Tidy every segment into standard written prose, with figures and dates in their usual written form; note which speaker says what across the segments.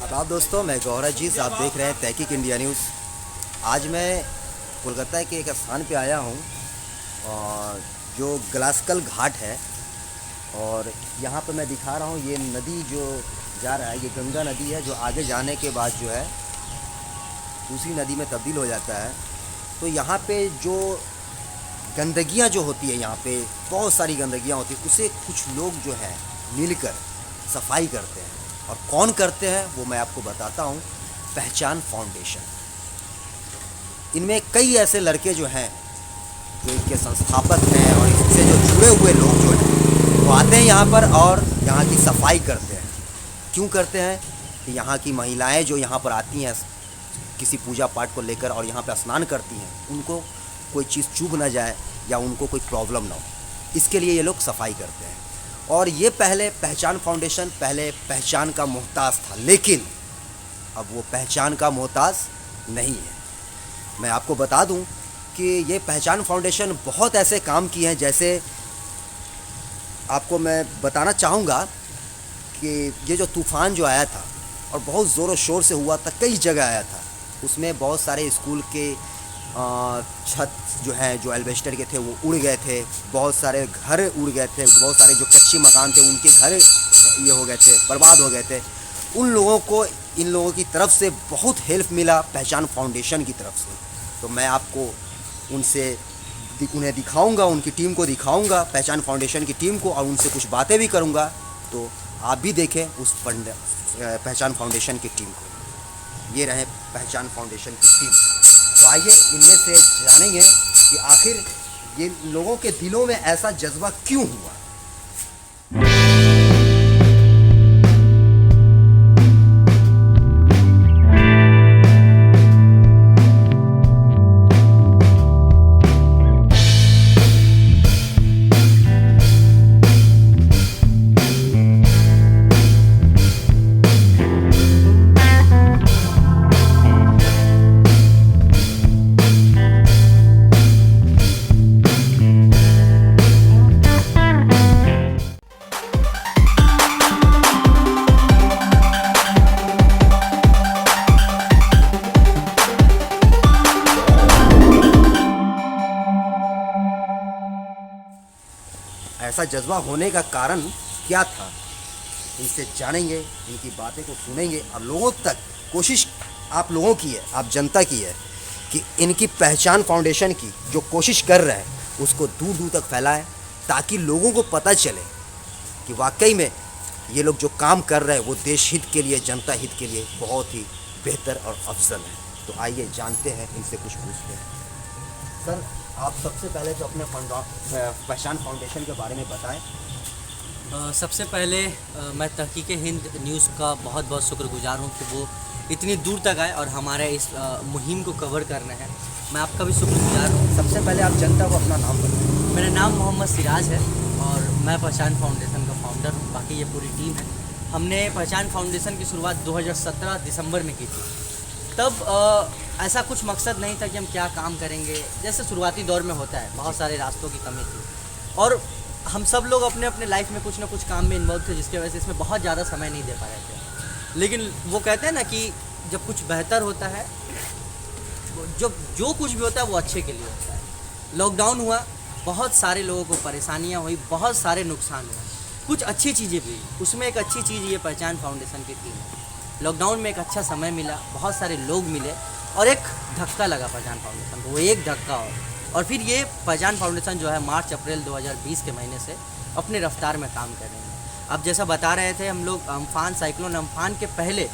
Speaker 1: आदाब दोस्तों, मैं गौहर अजीज़, आप देख रहे हैं तहकीक इंडिया न्यूज़। आज मैं कोलकाता के एक स्थान पे आया हूँ और जो ग्लासकल घाट है, और यहाँ पे मैं दिखा रहा हूँ ये नदी जो जा रहा है, ये गंगा नदी है, जो आगे जाने के बाद जो है दूसरी नदी में तब्दील हो जाता है। तो यहाँ पे जो गंदगियाँ जो होती है, यहाँ पे बहुत सारी गंदगियाँ होती है, उसे कुछ लोग जो है मिलकर सफाई करते हैं। और कौन करते हैं वो मैं आपको बताता हूँ। पहचान फाउंडेशन, इनमें कई ऐसे लड़के जो हैं जो इनके संस्थापक हैं और इससे जो जुड़े हुए लोग जो हैं वो आते हैं यहाँ पर और यहाँ की सफाई करते हैं। क्यों करते हैं कि यहाँ की महिलाएं जो यहाँ पर आती हैं किसी पूजा पाठ को लेकर और यहाँ पर स्नान करती हैं, उनको कोई चीज़ चुभ ना जाए या उनको कोई प्रॉब्लम ना हो, इसके लिए ये लोग सफाई करते हैं। और ये पहचान फाउंडेशन पहले पहचान का मोहताज था, लेकिन अब वो पहचान का मोहताज नहीं है। मैं आपको बता दूं कि ये पहचान फाउंडेशन बहुत ऐसे काम किए हैं। जैसे आपको मैं बताना चाहूँगा कि ये जो तूफ़ान जो आया था और बहुत ज़ोरों शोर से हुआ था, कई जगह आया था, उसमें बहुत सारे स्कूल के छत जो है, जो एल्वेस्टर के थे, वो उड़ गए थे। बहुत सारे घर उड़ गए थे। बहुत सारे जो कच्चे मकान थे उनके घर ये हो गए थे, बर्बाद हो गए थे। उन लोगों को इन लोगों की तरफ से बहुत हेल्प मिला पहचान फाउंडेशन की तरफ से। तो मैं आपको उन्हें दिखाऊंगा, उनकी टीम को दिखाऊंगा, पहचान फाउंडेशन की टीम को, और उनसे कुछ बातें भी करूंगा। तो आप भी देखें उस पहचान फाउंडेशन की टीम को। ये रहे पहचान फाउंडेशन की टीम। तो आइए इनमें से जानेंगे कि आखिर ये लोगों के दिलों में ऐसा जज्बा क्यों हुआ। ऐसा जज्बा होने का कारण क्या था, इनसे जानेंगे, इनकी बातें को सुनेंगे। और लोगों तक कोशिश आप लोगों की है, आप जनता की है कि इनकी पहचान फाउंडेशन की जो कोशिश कर रहे हैं उसको दूर दूर तक फैलाएं, ताकि लोगों को पता चले कि वाकई में ये लोग जो काम कर रहे हैं वो देश हित के लिए, जनता हित के लिए बहुत ही बेहतर और अफजल है। तो आइए जानते हैं, इनसे कुछ पूछते हैं। सर, आप सबसे पहले तो अपने पहचान फाउंडेशन के बारे में बताएं।
Speaker 2: सबसे पहले मैं तहकीक हिंद न्यूज़ का बहुत बहुत शुक्रगुजार हूं कि वो इतनी दूर तक आए और हमारे इस मुहिम को कवर कर रहे हैं। मैं आपका भी शुक्रगुजार हूं।
Speaker 1: सबसे पहले आप जनता को अपना नाम बताएं।
Speaker 2: मेरा नाम मोहम्मद सिराज है और मैं पहचान फाउंडेशन का फाउंडर हूँ। बाकी ये पूरी टीम है। हमने पहचान फाउंडेशन की शुरुआत 2017 दिसंबर में की थी। तब ऐसा कुछ मकसद नहीं था कि हम क्या काम करेंगे। जैसे शुरुआती दौर में होता है, बहुत सारे रास्तों की कमी थी और हम सब लोग अपने अपने लाइफ में कुछ ना कुछ काम में इन्वॉल्व थे, जिसकी वजह से इसमें बहुत ज़्यादा समय नहीं दे पा रहे थे। लेकिन वो कहते हैं ना कि जब कुछ बेहतर होता है, जो कुछ भी होता है वो अच्छे के लिए होता है। लॉकडाउन हुआ, बहुत सारे लोगों को परेशानियाँ हुई, बहुत सारे नुकसान हुए, कुछ अच्छी चीज़ें भी। उसमें एक अच्छी चीज़ ये पहचान फाउंडेशन की टीम है। लॉकडाउन में एक अच्छा समय मिला, बहुत सारे लोग मिले और एक धक्का लगा पहचान फाउंडेशन को, वो एक धक्का। और फिर ये पहचान फाउंडेशन जो है मार्च अप्रैल 2020 के महीने से अपने रफ्तार में काम कर रहे हैं। अब जैसा बता रहे थे, हम लोग अम्फान साइक्लोन अम्फान के पहले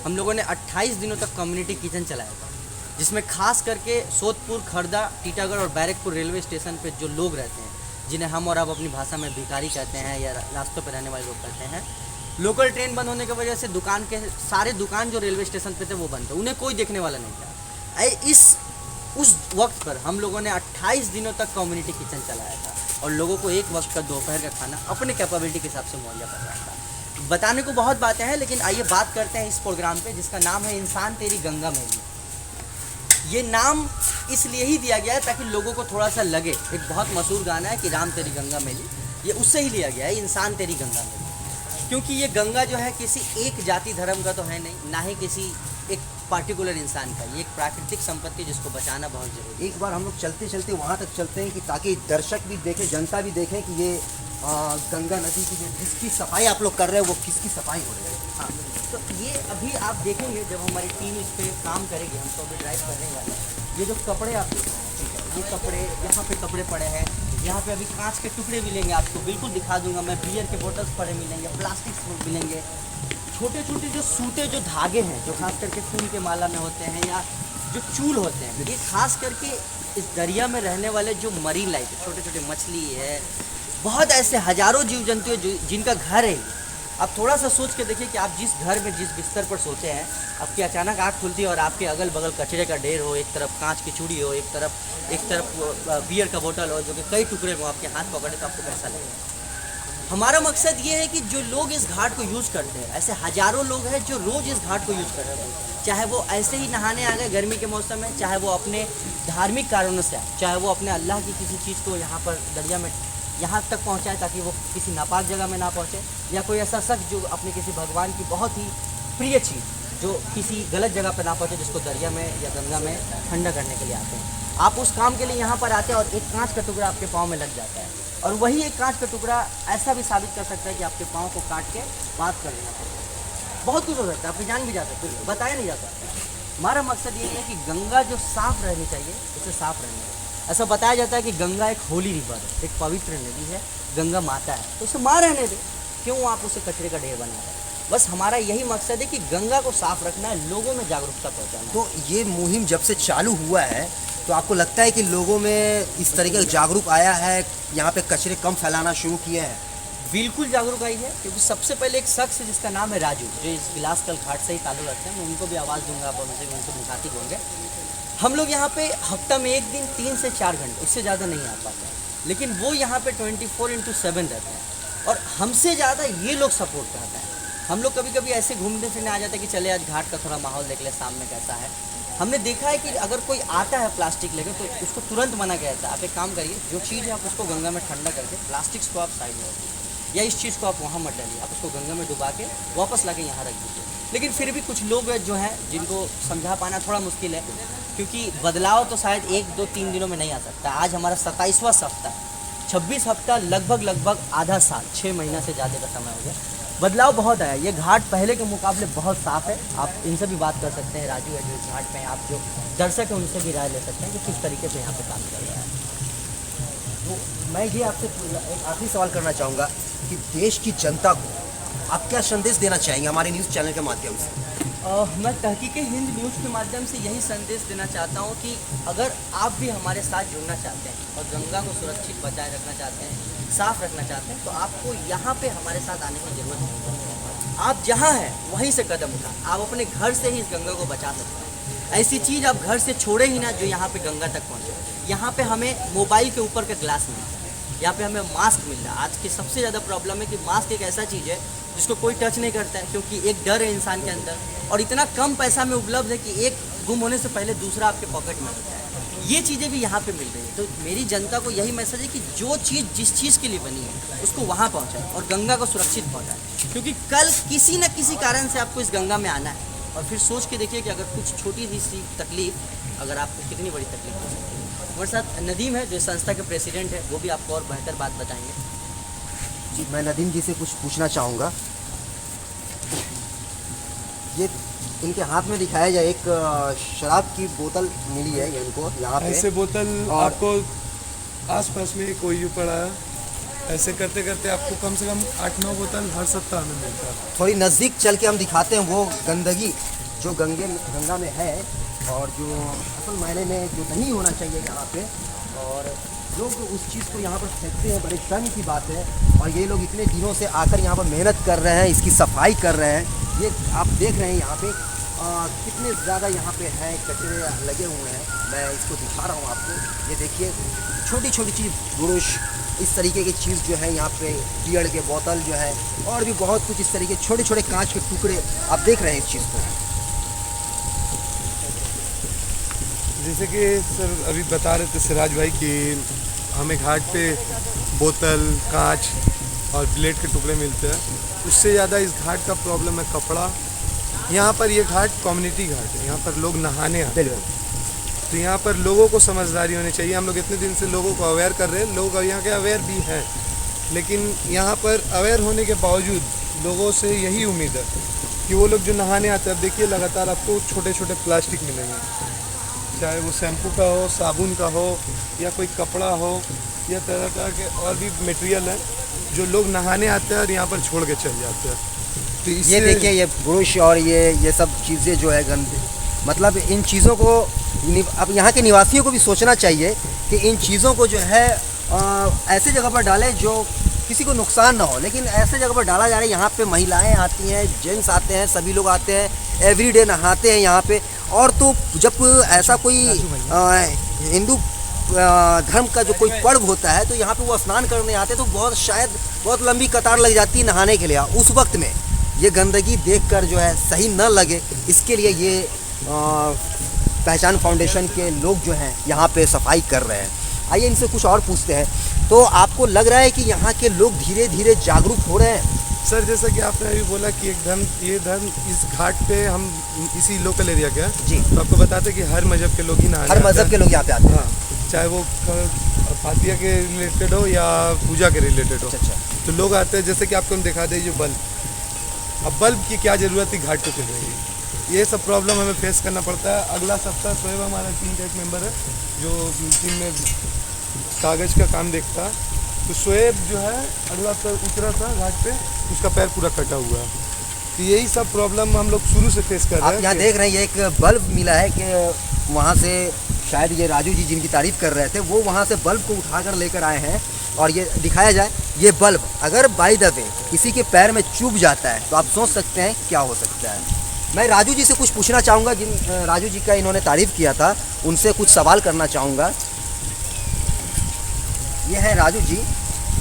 Speaker 2: हम लोगों ने 28 दिनों तक कम्युनिटी किचन चलाया था, जिसमें खास करके सोदपुर, खर्दा, टीटागढ़ और बैरकपुर रेलवे स्टेशन पर जो लोग रहते हैं, जिन्हें हम और आप अपनी भाषा में भिखारी कहते हैं या रास्तों पर रहने वाले लोग कहते हैं, लोकल ट्रेन बंद होने की वजह से सारे दुकान जो रेलवे स्टेशन पे थे वो बंद थे, उन्हें कोई देखने वाला नहीं था। उस वक्त पर हम लोगों ने 28 दिनों तक कम्युनिटी किचन चलाया था और लोगों को एक वक्त का दोपहर का खाना अपने कैपेबिलिटी के हिसाब से मुहैया करवाया था। बताने को बहुत बातें हैं, लेकिन आइए बात करते हैं इस प्रोग्राम पे, जिसका नाम है इंसान तेरी गंगा मैली। ये नाम इसलिए ही दिया गया है ताकि लोगों को थोड़ा सा लगे। एक बहुत मशहूर गाना है कि राम तेरी गंगा मैली, ये उससे ही लिया गया है, इंसान तेरी गंगा मैली। क्योंकि ये गंगा जो है किसी एक जाति धर्म का तो है नहीं, ना ही किसी एक पार्टिकुलर इंसान का, ये एक प्राकृतिक संपत्ति जिसको बचाना बहुत जरूरी है।
Speaker 1: एक बार हम लोग चलते चलते वहाँ तक चलते हैं कि ताकि दर्शक भी देखें, जनता भी देखें कि ये गंगा नदी की जिसकी सफाई आप लोग कर रहे हैं वो किसकी सफाई हो रही है।
Speaker 2: हाँ, तो ये अभी आप देखेंगे जब हमारी टीम इस पर काम करेगी, हम तो अभी ड्राइव करने वाले हैं। ये जो कपड़े आप देख रहे हैं, ठीक है, ये कपड़े यहाँ पे कपड़े पड़े हैं, यहाँ पे अभी कांच के टुकड़े मिलेंगे, आपको बिल्कुल दिखा दूंगा मैं। बियर के बोतल्स पड़े मिलेंगे, प्लास्टिक मिलेंगे, छोटे छोटे जो सूते जो धागे हैं जो खास करके फूल के माला में होते हैं या जो चूल होते हैं, ये खास करके इस दरिया में रहने वाले जो मरीन लाइफ, छोटे छोटे मछली है, बहुत ऐसे हजारों जीव जंतु हैं जिनका घर है। आप थोड़ा सा सोच के देखिए कि आप जिस घर में जिस बिस्तर पर सोते हैं, आपकी अचानक आँख खुलती है और आपके अगल बगल कचरे का ढेर हो, एक तरफ कांच की चूड़ी हो, एक तरफ बियर का बोतल हो जो कि कई टुकड़े हो, आपके हाथ पकड़े तो आपको कैसा लगेगा। हमारा मकसद ये है कि जो लोग इस घाट को यूज़ करते हैं, ऐसे हजारों लोग हैं जो रोज़ इस घाट को यूज़ कर रहे हैं, चाहे वो ऐसे ही नहाने आ गए गर्मी के मौसम में, चाहे वो अपने धार्मिक कारणों से आए, चाहे वो अपने अल्लाह की किसी चीज़ को यहाँ पर दरिया में यहाँ तक पहुँचाए ताकि वो किसी नापाक जगह में ना पहुँचे, या कोई ऐसा शख्स जो अपने किसी भगवान की बहुत ही प्रिय चीज़ जो किसी गलत जगह पर ना पहुँचे, जिसको दरिया में या गंगा में ठंडा करने के लिए आते हैं। आप उस काम के लिए यहाँ पर आते हैं और एक कांच का टुकड़ा आपके पाँव में लग जाता है, और वही एक कांच का टुकड़ा ऐसा भी साबित कर सकता है कि आपके पाँव को काट के बात कर लेना पड़ता है। बहुत कुछ हो सकता है, आपकी जान भी जा सकती है, बताया नहीं जा सकता। हमारा मकसद ये है कि गंगा जो साफ़ रहनी चाहिए उसे साफ़ रहने दें। ऐसा बताया जाता है कि गंगा एक होली रिवर है, एक पवित्र नदी है, गंगा माता है, तो उसे माँ रहने दें, क्यों आप उसे कचरे का ढेर बना रहे हैं। बस हमारा यही मकसद है कि गंगा को साफ़ रखना है, लोगों में जागरूकता पहुँचाना।
Speaker 1: तो ये मुहिम जब से चालू हुआ है तो आपको लगता है कि लोगों में इस तरीके का जागरूक आया है, यहाँ पे कचरे कम फैलाना शुरू किए हैं?
Speaker 2: बिल्कुल जागरूक आई है, क्योंकि सबसे पहले एक शख्स जिसका नाम है राजू, जो इस गिलासकल घाट से ही ताल्लुक़ रखते हैं, मैं उनको भी आवाज़ दूंगा, आप उनसे मुखातिब होंगे। हम लोग यहाँ पे हफ्ता में एक दिन 3 से 4 घंटे, उससे ज़्यादा नहीं आ पाते हैं, लेकिन वो यहाँ पे 24/7 रहते हैं और हमसे ज़्यादा ये लोग सपोर्ट करते हैं। हम लोग कभी कभी ऐसे घूमने फिरने आ जाते हैं कि चले आज घाट का थोड़ा माहौल देख ले सामने कैसा है। हमने देखा है कि अगर कोई आता है प्लास्टिक लेकर तो उसको तुरंत मना किया जाता है। आप एक काम करिए, जो चीज़ है आप उसको गंगा में ठंडा करके प्लास्टिक्स को आप साइड में रखिए, या इस चीज़ को आप वहाँ मत डालिए, आप उसको गंगा में डुबा के वापस ला के यहाँ रख दीजिए। लेकिन फिर भी कुछ लोग जो हैं जिनको समझा पाना थोड़ा मुश्किल है, क्योंकि बदलाव तो शायद 1, 2, 3 दिनों में नहीं आ सकता। आज हमारा 27वां हफ्ता है, 26 हफ्ता लगभग आधा साल, 6 महीना से ज़्यादा का समय हो गया। बदलाव बहुत आया, ये घाट पहले के मुकाबले बहुत साफ़ है। आप इनसे भी बात कर सकते हैं, राजू है जो इस घाट में, आप जो दर्शक हैं उनसे भी राय ले सकते हैं कि किस तरीके से यहाँ पे काम कर रहा है।
Speaker 1: तो मैं ये आपसे एक आखिरी सवाल करना चाहूँगा कि देश की जनता को आप क्या संदेश देना चाहेंगे हमारे न्यूज़ चैनल के माध्यम से?
Speaker 2: मैं तहकीके हिंद न्यूज़ के माध्यम से यही संदेश देना चाहता हूँ कि अगर आप भी हमारे साथ जुड़ना चाहते हैं और गंगा को सुरक्षित बचाए रखना चाहते हैं, साफ़ रखना चाहते हैं, तो आपको यहाँ पे हमारे साथ आने की ज़रूरत नहीं है। आप जहाँ हैं वहीं से कदम उठा, आप अपने घर से ही इस गंगा को बचा सकते हैं। ऐसी चीज़ आप घर से छोड़े ही ना जो यहाँ पे गंगा तक पहुँचे। यहाँ पे हमें मोबाइल के ऊपर का ग्लास मिलता है, यहाँ पे हमें मास्क मिल रहा है। आज की सबसे ज़्यादा प्रॉब्लम है कि मास्क एक ऐसा चीज़ है जिसको कोई टच नहीं करता है, क्योंकि एक डर है इंसान के अंदर, और इतना कम पैसा में उपलब्ध है कि एक गुम होने से पहले दूसरा आपके पॉकेट में होता है। ये चीज़ें भी यहाँ पे मिल रही है। तो मेरी जनता को यही मैसेज है कि जो चीज़ जिस चीज़ के लिए बनी है उसको वहाँ पहुँचाए और गंगा को सुरक्षित पहुँचाए, क्योंकि कल किसी न किसी कारण से आपको इस गंगा में आना है। और फिर सोच के देखिए कि अगर कुछ छोटी सी तकलीफ़, अगर आपको कितनी बड़ी तकलीफ हो सकती है। हमारे साथ नदीम है जो संस्था के प्रेसिडेंट है, वो भी आपको और बेहतर बात बताएंगे।
Speaker 1: जी, मैं नदीम जी से कुछ पूछना चाहूँगा। ये इनके हाथ में दिखाया जाए, एक शराब की बोतल मिली है ये इनको यहाँ पे।
Speaker 3: ऐसे बोतल
Speaker 1: और
Speaker 3: आपको आसपास में कोई भी पड़ा है, ऐसे करते करते आपको कम से कम 8-9 बोतल हर सप्ताह में मिलता है।
Speaker 1: थोड़ी नज़दीक चल के हम दिखाते हैं वो गंदगी जो गंगा में है और जो असल मायने में जो नहीं होना चाहिए यहाँ पे, और लोग उस चीज़ को यहाँ पर फेंकते हैं। बड़े शर्म की बात है। और ये लोग इतने दिनों से आकर यहाँ पर मेहनत कर रहे हैं, इसकी सफाई कर रहे हैं। ये आप देख रहे हैं यहाँ पे कितने ज़्यादा यहाँ पे हैं, कचरे लगे हुए हैं। मैं इसको दिखा रहा हूँ आपको। ये देखिए छोटी छोटी चीज़, ब्रुश, इस तरीके की चीज़ जो है यहाँ पे, बियर के बोतल जो है, और भी बहुत कुछ इस तरीके छोटे छोटे कांच के टुकड़े आप देख रहे हैं इस चीज़ को।
Speaker 3: जैसे कि सर अभी बता रहे थे सिराज भाई कि हमें घाट पे बोतल, कांच और ब्लेड के टुकड़े मिलते हैं। उससे ज़्यादा इस घाट का प्रॉब्लम है कपड़ा। यहाँ पर ये घाट कम्युनिटी घाट है, यहाँ पर लोग नहाने आते हैं। तो यहाँ पर लोगों को समझदारी होनी चाहिए। हम लोग इतने दिन से लोगों को अवेयर कर रहे हैं, लोग यहाँ के अवेयर भी हैं, लेकिन यहाँ पर अवेयर होने के बावजूद लोगों से यही उम्मीद है कि वो लोग जो नहाने आते हैं, अब देखिए लगातार आपको छोटे छोटे प्लास्टिक मिलेंगे, चाहे वो शैम्पू का हो, साबुन का हो, या कोई कपड़ा हो, या तरह तरह के और भी मटेरियल हैं जो लोग नहाने आते हैं और यहाँ पर छोड़ के चले जाते हैं। तो
Speaker 1: ये देखिए, ये ब्रुश और ये सब चीज़ें जो है गंदे, मतलब इन चीज़ों को अब यहाँ के निवासियों को भी सोचना चाहिए कि इन चीज़ों को जो है ऐसे जगह पर डालें जो किसी को नुकसान ना हो, लेकिन ऐसे जगह पर डाला जा रहा है। यहाँ पे महिलाएं आती हैं, जेंट्स आते हैं, सभी लोग आते हैं, एवरीडे नहाते हैं यहाँ पे। और तो जब ऐसा कोई हिंदू धर्म का जो कोई पर्व होता है तो यहाँ पे वो स्नान करने आते हैं, तो शायद बहुत लंबी कतार लग जाती है नहाने के लिए। उस वक्त में ये गंदगी देखकर जो है सही न लगे, इसके लिए ये पहचान फाउंडेशन के लोग जो हैं यहाँ पे सफाई कर रहे हैं। आइए इनसे कुछ और पूछते हैं। तो आपको लग रहा है कि यहाँ के लोग धीरे धीरे जागरूक हो रहे हैं?
Speaker 3: सर, जैसा कि आपने अभी बोला कि ये धर्म इस घाट पे हम इसी लोकल एरिया के हैं
Speaker 1: जी,
Speaker 3: तो आपको बताते हैं कि हर मजहब के लोग ही नहाने
Speaker 1: हर मजहब के लोग यहाँ पे आते हैं।
Speaker 3: हाँ, चाहे वो फातिया के रिलेटेड हो या पूजा के रिलेटेड हो।
Speaker 1: अच्छा,
Speaker 3: तो लोग आते हैं। जैसे कि आपको हम दिखा दें, जो बल्ब, अब बल्ब की क्या ज़रूरत थी घाट पे चल रही है, ये सब प्रॉब्लम हमें फेस करना पड़ता है। अगला सप्ताह शोएब हमारा टीम का एक मेंबर है जो टीम में कागज़ का काम देखता है। तो शोएब जो है अगला उतरा था घाट पे, उसका पैर पूरा कटा हुआ है। तो यही सब प्रॉब्लम हम लोग शुरू से फेस कर रहे हैं।
Speaker 1: आप यहाँ देख रहे हैं, ये एक बल्ब मिला है कि वहाँ से शायद ये राजू जी जिनकी तारीफ़ कर रहे थे, वो वहाँ से बल्ब को उठाकर लेकर आए हैं। और ये दिखाया जाए, ये बल्ब अगर बाय द वे किसी के पैर में चुभ जाता है तो आप सोच सकते हैं क्या हो सकता है। मैं राजू जी से कुछ पूछना चाहूँगा, जिन राजू जी का इन्होंने तारीफ़ किया था, उनसे कुछ सवाल करना चाहूँगा। ये हैं राजू जी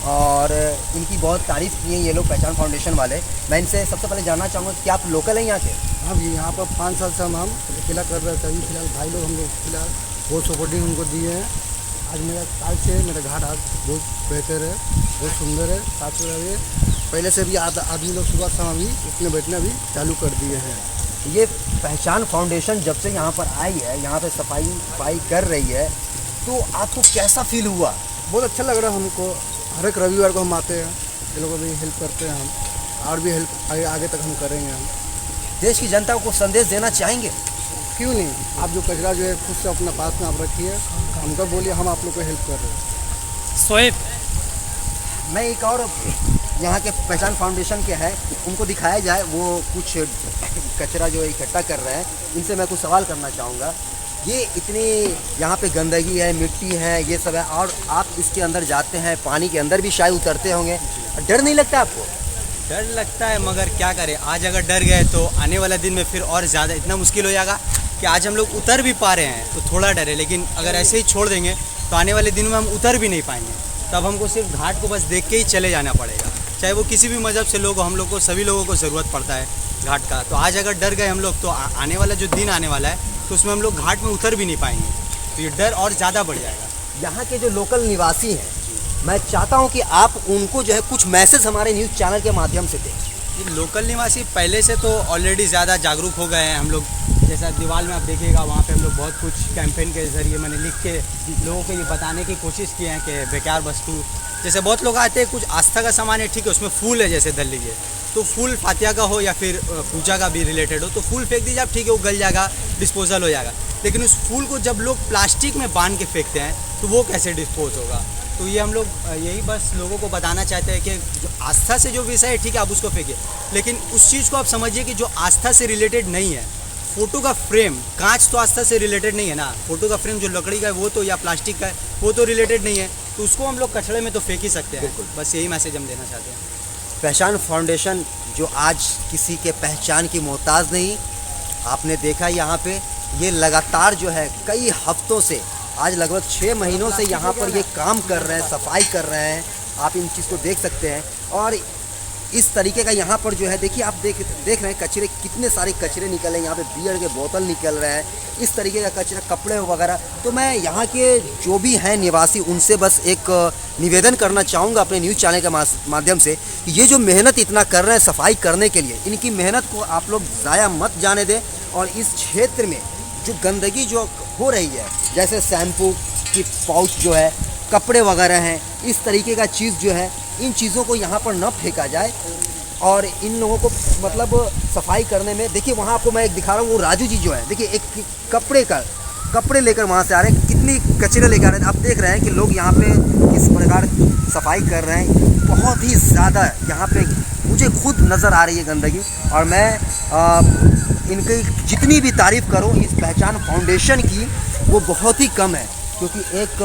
Speaker 1: और इनकी बहुत तारीफ़ की है ये लोग पहचान फाउंडेशन वाले। मैं इनसे सबसे पहले जानना चाहूँगा कि आप लोकल हैं यहाँ के?
Speaker 4: हाँ जी, यहाँ पर 5 साल से हम अकेला कर रहे थे। अभी फिलहाल भाई लोग हम लोग फिलहाल बहुत सपोर्टिंग उनको दिए हैं। आज मेरा साल से मेरा घाट आज बहुत बेहतर है, बहुत सुंदर है, साफ सुथरा है। पहले से भी आदमी लोग सुबह शाम अभी उठने बैठने अभी चालू कर दिए हैं।
Speaker 1: ये पहचान फाउंडेशन जब से यहाँ पर आई है, यहाँ पे सफाई कर रही है, तो आपको कैसा फील हुआ?
Speaker 4: बहुत अच्छा लग रहा है हमको। हर एक रविवार को हम आते हैं, ये लोगों को भी हेल्प करते हैं हम, और भी हेल्प आगे तक हम करेंगे। हम
Speaker 1: देश की जनता को संदेश देना चाहेंगे?
Speaker 4: क्यों नहीं, आप जो कचरा जो है खुद से अपना पास में आप रखिए, हमको बोलिए, हम आप लोग को हेल्प कर रहे हैं।
Speaker 2: शोएब,
Speaker 1: मैं एक और यहाँ के पहचान फाउंडेशन के हैं, उनको दिखाया जाए, वो कुछ कचरा जो इकट्ठा कर रहे हैं। इनसे मैं कुछ सवाल करना चाहूँगा। ये इतनी यहाँ पे गंदगी है, मिट्टी है, ये सब है, और आप इसके अंदर जाते हैं, पानी के अंदर भी शायद उतरते होंगे, डर नहीं लगता आपको?
Speaker 2: डर लगता है, मगर क्या करें, आज अगर डर गए तो आने वाला दिन में फिर और ज़्यादा इतना मुश्किल हो जाएगा कि आज हम लोग उतर भी पा रहे हैं तो थोड़ा डर है, लेकिन अगर ऐसे ही छोड़ देंगे तो आने वाले दिन में हम उतर भी नहीं पाएंगे। तब हमको सिर्फ घाट को बस देख के ही चले जाना पड़ेगा, चाहे वो किसी भी मज़हब से लोग हो। हम लोग को, सभी लोगों को ज़रूरत पड़ता है घाट का। तो आज अगर डर गए हम लोग तो आने वाला जो दिन आने वाला है तो उसमें हम लोग घाट में उतर भी नहीं पाएंगे, तो ये डर और ज़्यादा बढ़ जाएगा।
Speaker 1: यहाँ के जो लोकल निवासी हैं, मैं चाहता हूँ कि आप उनको जो है कुछ मैसेज हमारे न्यूज़ चैनल के माध्यम से दें।
Speaker 2: ये लोकल निवासी पहले से तो ऑलरेडी ज़्यादा जागरूक हो गए हैं। हम लोग जैसा दीवार में आप देखिएगा, वहाँ पे हम लोग बहुत कुछ कैंपेन के ज़रिए मैंने लिख के लोगों को ये बताने की कोशिश की है कि बेकार वस्तु, जैसे बहुत लोग आते हैं, कुछ आस्था का सामान है, ठीक है, उसमें फूल है, जैसे धर लीजिए, तो फूल फातिया का हो या फिर पूजा का भी रिलेटेड हो तो फूल फेंक दीजिए आप, ठीक है, वो गल जाएगा, डिस्पोजल हो जाएगा। लेकिन उस फूल को जब लोग प्लास्टिक में बांध के फेंकते हैं तो वो कैसे डिस्पोज होगा? तो ये हम लोग यही बस लोगों को बताना चाहते हैं कि जो आस्था से जो विषय है, ठीक है, आप उसको फेंकिए, लेकिन उस चीज़ को आप समझिए कि जो आस्था से रिलेटेड नहीं है। फ़ोटो का फ्रेम, कांच तो आस्था से रिलेटेड नहीं है ना, फ़ोटो का फ्रेम जो लकड़ी का है वो तो, या प्लास्टिक का है वो तो रिलेटेड नहीं है, तो उसको हम लोग कचड़े में तो फेंक ही सकते हैं। बस यही मैसेज हम देना चाहते हैं।
Speaker 1: पहचान फाउंडेशन जो आज किसी के पहचान की मोहताज नहीं, आपने देखा यहाँ पे ये लगातार जो है कई हफ्तों से, आज लगभग 6 महीनों से यहाँ पर ये काम कर रहे हैं, सफाई कर रहे हैं। आप इन चीज़ को देख सकते हैं। और इस तरीके का यहाँ पर जो है देखिए आप देख रहे हैं कचरे, कितने सारे कचरे निकल रहे हैं यहाँ पे, बियर के बोतल निकल रहे हैं, इस तरीके का कचरा, कपड़े वगैरह। तो मैं यहाँ के जो भी हैं निवासी उनसे बस एक निवेदन करना चाहूँगा अपने न्यूज़ चैनल के माध्यम से, ये जो मेहनत इतना कर रहे हैं सफाई करने के लिए, इनकी मेहनत को आप लोग ज़ाया मत जाने दें। और इस क्षेत्र में जो गंदगी जो हो रही है, जैसे शैम्पू की पाउच जो है, कपड़े वगैरह हैं, इस तरीके का चीज़ जो है, इन चीज़ों को यहाँ पर न फेंका जाए और इन लोगों को मतलब सफाई करने में, देखिए वहाँ आपको मैं एक दिखा रहा हूँ, वो राजू जी जो है, देखिए एक कपड़े लेकर वहाँ से आ रहे हैं, कितनी कचरे लेकर आ रहे हैं। आप देख रहे हैं कि लोग यहाँ पे किस प्रकार सफाई कर रहे हैं, बहुत ही ज़्यादा यहाँ पे मुझे खुद नज़र आ रही है गंदगी। और मैं इनकी जितनी भी तारीफ़ करूँ इस पहचान फाउंडेशन की, वो बहुत ही कम है, क्योंकि एक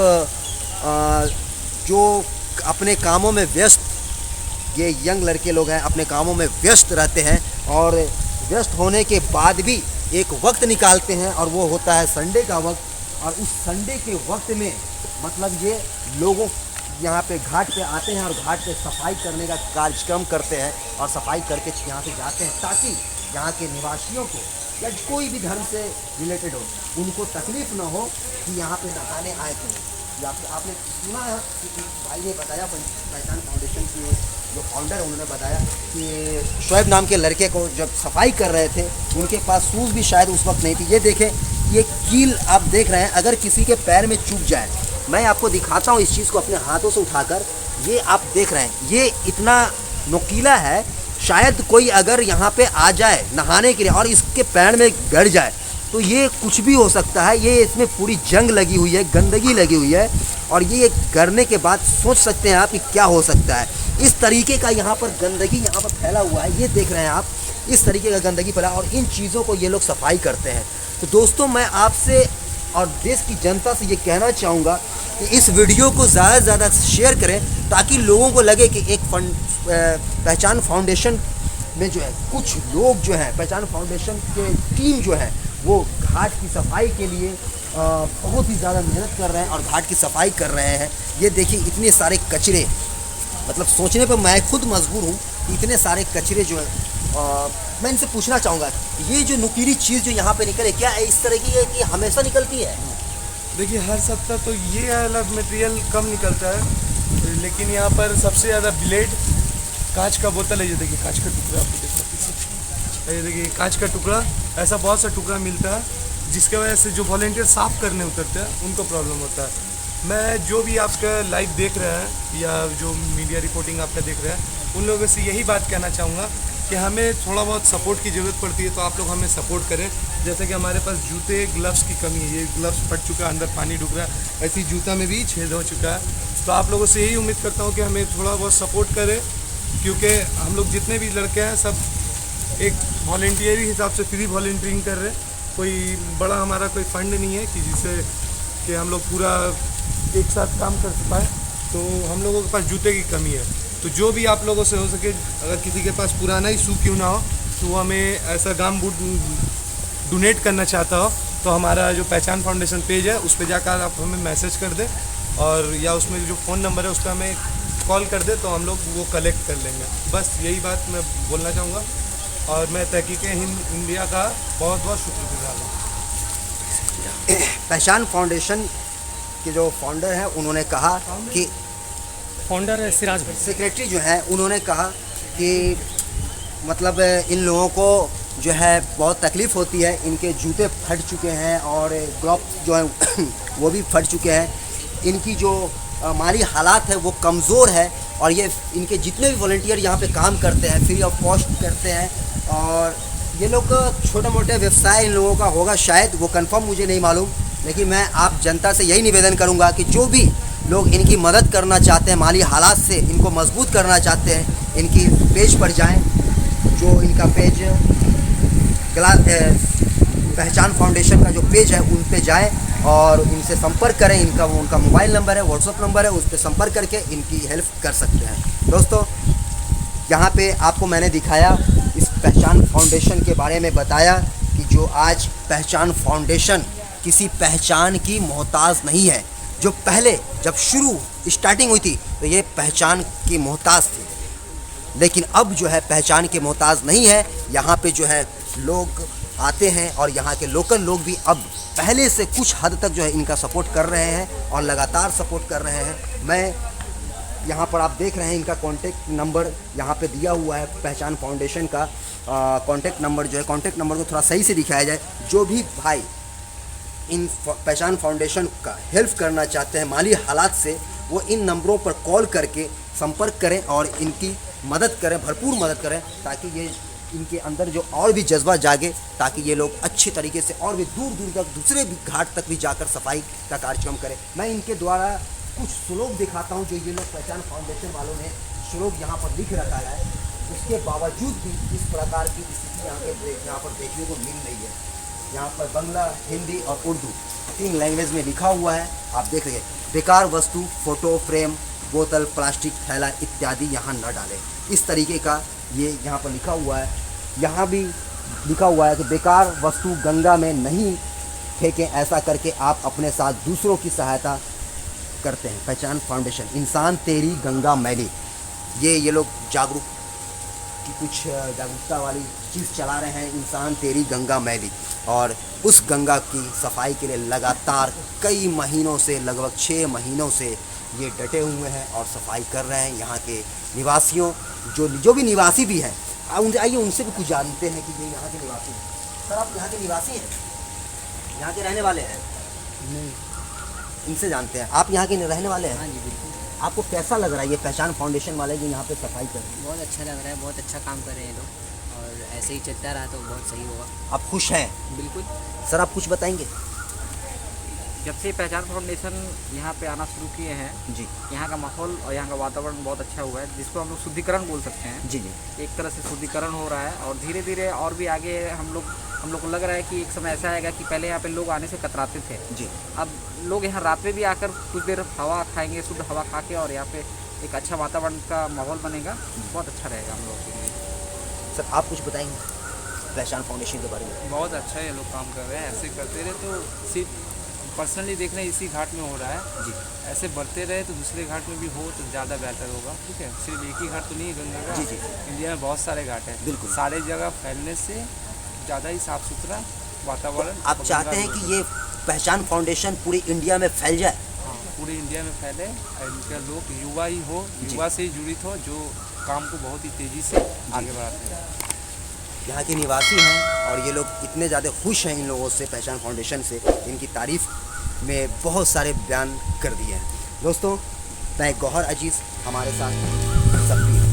Speaker 1: जो अपने कामों में व्यस्त, ये यंग लड़के लोग हैं, अपने कामों में व्यस्त रहते हैं और व्यस्त होने के बाद भी एक वक्त निकालते हैं और वो होता है संडे का वक्त। और उस संडे के वक्त में मतलब ये लोगों यहाँ पे घाट पे आते हैं और घाट पे सफाई करने का कार्यक्रम करते हैं और सफाई करके यहाँ से जाते हैं, ताकि यहाँ के निवासियों को या कोई भी धर्म से रिलेटेड हो उनको तकलीफ़ ना हो कि यहाँ पे नहाने आए थे। आपने सुना है कि भाई ने बताया, पहचान फाउंडेशन के जो फाउंडर है उन्होंने बताया कि शोएब नाम के लड़के को जब सफाई कर रहे थे उनके पास शूज़ भी शायद उस वक्त नहीं थी। ये देखें, ये कील आप देख रहे हैं, अगर किसी के पैर में चुभ जाए, मैं आपको दिखाता हूँ इस चीज़ को अपने हाथों से उठाकर, ये आप देख रहे हैं, ये इतना नुकीला है, शायद कोई अगर यहाँ पे आ जाए नहाने के लिए और इसके पैर में गड़ जाए तो ये कुछ भी हो सकता है। ये इसमें पूरी जंग लगी हुई है, गंदगी लगी हुई है, और ये करने के बाद सोच सकते हैं आप कि क्या हो सकता है। इस तरीके का यहाँ पर गंदगी यहाँ पर फैला हुआ है, ये देख रहे हैं आप, इस तरीके का गंदगी फैला, और इन चीज़ों को ये लोग सफाई करते हैं। तो दोस्तों, मैं आपसे और देश की जनता से ये कहना चाहूँगा कि इस वीडियो को ज़्यादा से ज़्यादा शेयर करें, ताकि लोगों को लगे कि एक पहचान फाउंडेशन में जो है कुछ लोग जो हैं, पहचान फाउंडेशन के टीम जो है वो घाट की सफाई के लिए बहुत ही ज़्यादा मेहनत कर रहे हैं और घाट की सफाई कर रहे हैं। ये देखिए इतने सारे कचरे, मतलब सोचने पर मैं खुद मजबूर हूँ कि इतने सारे कचरे जो है। मैं इनसे पूछना चाहूँगा, ये जो नुकीली चीज़ जो यहाँ पे निकले, क्या इस तरह की है कि हमेशा निकलती है?
Speaker 3: देखिए, हर सप्ताह तो ये वाला मटेरियल कम निकलता है, लेकिन यहाँ पर सबसे ज़्यादा ब्लेड, कांच का बोतल है, ये देखिए कांच का टुकड़ा, आपको देखो, ये देखिए कांच का टुकड़ा, ऐसा बहुत सा टुकड़ा मिलता है, जिसके वजह से जो वॉलंटियर साफ़ करने उतरते हैं उनको प्रॉब्लम होता है। मैं जो भी आपका लाइव देख रहे हैं या जो मीडिया रिपोर्टिंग आपका देख रहे हैं, उन लोगों से यही बात कहना चाहूँगा कि हमें थोड़ा बहुत सपोर्ट की ज़रूरत पड़ती है, तो आप लोग हमें सपोर्ट करें। जैसे कि हमारे पास जूते, ग्लव्स की कमी है, ये ग्लव्स फट चुका है, अंदर पानी डूब रहा है, ऐसी जूता में भी छेद हो चुका है। तो आप लोगों से यही उम्मीद करता हूँ कि हमें थोड़ा बहुत सपोर्ट करें, क्योंकि हम लोग जितने भी लड़के हैं सब एक वॉलंटियरी हिसाब से फ्री वॉलंटियरिंग कर रहे हैं। कोई बड़ा हमारा कोई फंड नहीं है कि जिससे कि हम लोग पूरा एक साथ काम कर पाए। तो हम लोगों के पास जूते की कमी है, तो जो भी आप लोगों से हो सके, अगर किसी के पास पुराना ही शू क्यों ना हो, तो वो हमें ऐसा गाम बूट डोनेट करना चाहता हो, तो हमारा जो पहचान फाउंडेशन पेज है उस पर जाकर आप हमें मैसेज कर दें, और या उसमें जो फ़ोन नंबर है उस पर हमें कॉल कर दे, तो हम लोग वो कलेक्ट कर लेंगे। बस यही बात मैं बोलना चाहूँगा, और मैं तहकीक हिंद इंडिया का बहुत बहुत शुक्रगुजार हूँ।
Speaker 1: पहचान फाउंडेशन के जो फाउंडर हैं उन्होंने कहा कि,
Speaker 5: फाउंडर है सिराज भाई,
Speaker 1: सेक्रेटरी जो है उन्होंने कहा कि मतलब इन लोगों को जो है बहुत तकलीफ़ होती है, इनके जूते फट चुके हैं और ग्लव्स जो हैं वो भी फट चुके हैं, इनकी जो माली हालात है वो कमज़ोर है, और ये इनके जितने भी वॉलंटियर यहाँ पे काम करते हैं फ्री ऑफ कॉस्ट करते हैं, और ये लोग छोटे मोटे व्यवसाय इन लोगों का होगा शायद, वो कंफर्म मुझे नहीं मालूम, लेकिन मैं आप जनता से यही निवेदन करूँगा कि जो भी लोग इनकी मदद करना चाहते हैं, माली हालात से इनको मजबूत करना चाहते हैं, इनकी पेज पर जाएं, जो इनका पेज पहचान फाउंडेशन का जो पेज है उन पे जाएं और इनसे संपर्क करें। उनका मोबाइल नंबर है, व्हाट्सअप नंबर है, उस पर संपर्क करके इनकी हेल्प कर सकते हैं। दोस्तों, यहाँ पे आपको मैंने दिखाया, इस पहचान फाउंडेशन के बारे में बताया कि जो आज पहचान फाउंडेशन किसी पहचान की मोहताज नहीं है। जो पहले जब शुरू स्टार्टिंग हुई थी तो ये पहचान की मोहताज थी, लेकिन अब जो है पहचान के मोहताज नहीं है। यहाँ पे जो है लोग आते हैं और यहाँ के लोकल लोग भी अब पहले से कुछ हद तक जो है इनका सपोर्ट कर रहे हैं और लगातार सपोर्ट कर रहे हैं। मैं यहाँ पर आप देख रहे हैं इनका कॉन्टेक्ट नंबर यहाँ पे दिया हुआ है, पहचान फाउंडेशन का कॉन्टेक्ट नंबर जो है, कॉन्टेक्ट नंबर को थोड़ा सही से दिखाया जाए। जो भी भाई इन पहचान फाउंडेशन का हेल्प करना चाहते हैं माली हालात से, वो इन नंबरों पर कॉल करके संपर्क करें और इनकी मदद करें, भरपूर मदद करें, ताकि ये इनके अंदर जो और भी जज्बा जागे, ताकि ये लोग अच्छे तरीके से और भी दूर दूर तक दूसरे भी घाट तक भी जाकर सफाई का कार्यक्रम करें। मैं इनके द्वारा कुछ श्लोक दिखाता हूँ जो ये लोग पहचान फाउंडेशन वालों ने श्लोक यहाँ पर लिख रखा है। उसके बावजूद भी इस प्रकार की स्थिति यहाँ पर देखने को मिल रही है। यहाँ पर बांग्ला, हिंदी और उर्दू 3 लैंग्वेज में लिखा हुआ है। आप देख रहे हैं, बेकार वस्तु, फोटो फ्रेम, बोतल, प्लास्टिक, थैला इत्यादि यहाँ न डालें। इस तरीके का ये यहाँ पर लिखा हुआ है। यहाँ भी लिखा हुआ है कि बेकार वस्तु गंगा में नहीं फेंकें, ऐसा करके आप अपने साथ दूसरों की सहायता करते हैं। पहचान फाउंडेशन, इंसान तेरी गंगा मैली, ये लोग जागरूक की कुछ जागरूकता वाली चीज़ चला रहे हैं, इंसान तेरी गंगा मैली। और उस गंगा की सफाई के लिए लगातार कई महीनों से, लगभग 6 महीनों से ये डटे हुए हैं और सफाई कर रहे हैं। यहाँ के निवासियों, जो भी निवासी भी हैं, आइए उनसे भी कुछ जानते हैं कि ये यहाँ के निवासी हैं। सर, आप यहाँ के निवासी हैं, यहाँ के रहने वाले हैं?
Speaker 4: नहीं।
Speaker 1: इनसे जानते हैं, आप यहाँ के रहने वाले हैं?
Speaker 2: हाँ जी बिल्कुल।
Speaker 1: आपको कैसा लग रहा है ये पहचान फाउंडेशन वाले जो यहाँ पे सफाई कर रहे हैं?
Speaker 6: बहुत अच्छा लग रहा है, बहुत अच्छा काम कर रहे हैं लोग, और ऐसे ही चलता रहा तो बहुत सही होगा।
Speaker 1: आप खुश हैं?
Speaker 6: बिल्कुल।
Speaker 1: सर, आप कुछ बताएंगे?
Speaker 7: जब से पहचान फाउंडेशन यहाँ पे आना शुरू किए हैं,
Speaker 1: जी
Speaker 7: यहाँ का माहौल और यहाँ का वातावरण बहुत अच्छा हुआ है, जिसको हम लोग शुद्धिकरण बोल सकते हैं।
Speaker 1: जी जी
Speaker 7: एक तरह से शुद्धिकरण हो रहा है और धीरे धीरे और भी आगे हम लोग को लग रहा है कि एक समय ऐसा आएगा कि पहले यहाँ पे लोग आने से कतराते थे,
Speaker 1: जी
Speaker 7: अब लोग यहाँ रात में भी आकर कुछ देर हवा खाएंगे, शुद्ध हवा खा के, और यहाँ पे एक अच्छा वातावरण का माहौल बनेगा, बहुत अच्छा रहेगा हम लोग के लिए।
Speaker 1: सर, आप कुछ बताएंगे पहचान फाउंडेशन के बारे में?
Speaker 8: बहुत अच्छा ये लोग काम कर रहे हैं, ऐसे करते रहे तो सिर्फ पर्सनली देखना इसी घाट में हो रहा है
Speaker 1: जी
Speaker 8: ऐसे बढ़ते रहे तो दूसरे घाट में भी हो तो ज़्यादा बेहतर होगा। ठीक है, सिर्फ एक ही घाट तो नहीं है गंगा का,
Speaker 1: जी जी
Speaker 8: इंडिया में बहुत सारे घाट हैं,
Speaker 1: बिल्कुल।
Speaker 8: सारे जगह फैलने से ज़्यादा ही साफ़ सुथरा वातावरण।
Speaker 1: आप चाहते हैं कि ये पहचान फाउंडेशन पूरी इंडिया में फैल जाए?
Speaker 8: हाँ, पूरे इंडिया में फैले और इनका लोग युवा ही हो, युवा से ही जुड़ित हो, जो काम को बहुत ही तेज़ी से आगे बढ़ाते हैं।
Speaker 1: यहाँ के निवासी हैं और ये लोग इतने ज़्यादा खुश हैं इन लोगों से, पहचान फाउंडेशन से, इनकी तारीफ़ में बहुत सारे बयान कर दिए हैं। दोस्तों, मैं गौहर अजीज़, हमारे साथ सब्बीर।